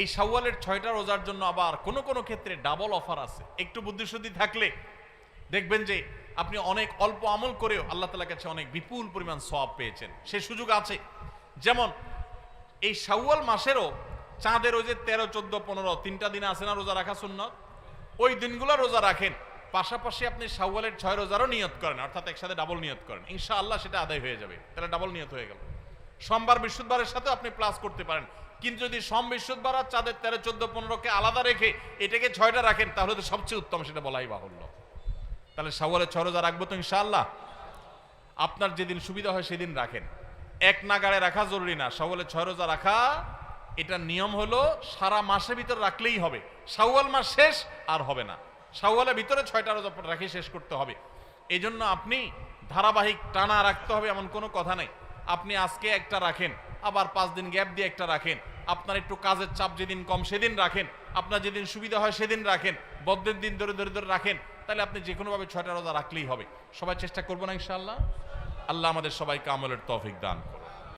এই শাওয়ালের 6টা রোজার জন্য আবার কোনো কোনো ক্ষেত্রে ডাবল অফার আছে। একটু বুদ্ধিশুদ্ধি থাকলে দেখবেন যে আপনি অনেক অল্প আমল করেও আল্লাহ তাআলার কাছে অনেক বিপুল পরিমাণ সওয়াব পেয়েছেন, সে সুযোগ আছে। যেমন এই শাওয়াল মাসেরও চাঁদের ওই যে 13, 14, 15 তিনটা দিন আছে না রোজা রাখা সুন্নাত, ওই দিনগুলো রোজা রাখেন, পাশাপাশি আপনি শাওয়ালের 6 রোজারও নিয়ত করেন, অর্থাৎ একসাথে ডাবল নিয়ত করেন, ইনশাআল্লাহ সেটা আদায় হয়ে যাবে। তাহলে ডাবল নিয়ত হয়ে গেল। সোমবার বৃহস্পতিবারের সাথে আপনি প্লাস করতে পারেন, কিন্তু যদি সোম বৃহস্পতিবার আর চাঁদের 13, 14, 15কে আলাদা রেখে এটাকে 6টা রাখেন তাহলে তো সবচেয়ে উত্তম, সেটা বলাই বাহুল্য। তাহলে শাওয়ালের 6 রোজা রাখবো তো ইনশাআল্লাহ। আপনার যেদিন সুবিধা হয় সেদিন রাখেন, এক নাগাড়ে রাখা জরুরি না। শাওয়ালের 6 রোজা রাখা এটা নিয়ম হলো সারা মাসের ভিতর রাখলেই হবে, শাওয়াল মাস শেষ আর হবে না, শাওয়ালের ভিতরে 6টা রোজা রাখে শেষ করতে হবে। এই জন্য আপনি ধারাবাহিক টানা রাখতে হবে এমন কোনো কথা নাই। আপনি আজকে একটা রাখেন, আবার 5 দিন গ্যাপ দিয়ে একটা রাখেন, আপনার একটু কাজের চাপ যেদিন কম সেদিন রাখেন, আপনার যেদিন সুবিধা হয় সেদিন রাখেন, বদ্ধের দিন ধরে ধরে ধরে রাখেন, তাহলে আপনি যে কোনোভাবে 6টা রোজা রাখলেই হবে। সবাই চেষ্টা করবো না ইনশাআল্লাহ? আল্লাহ আমাদের সবাইকে আমলের তৌফিক দান করুন।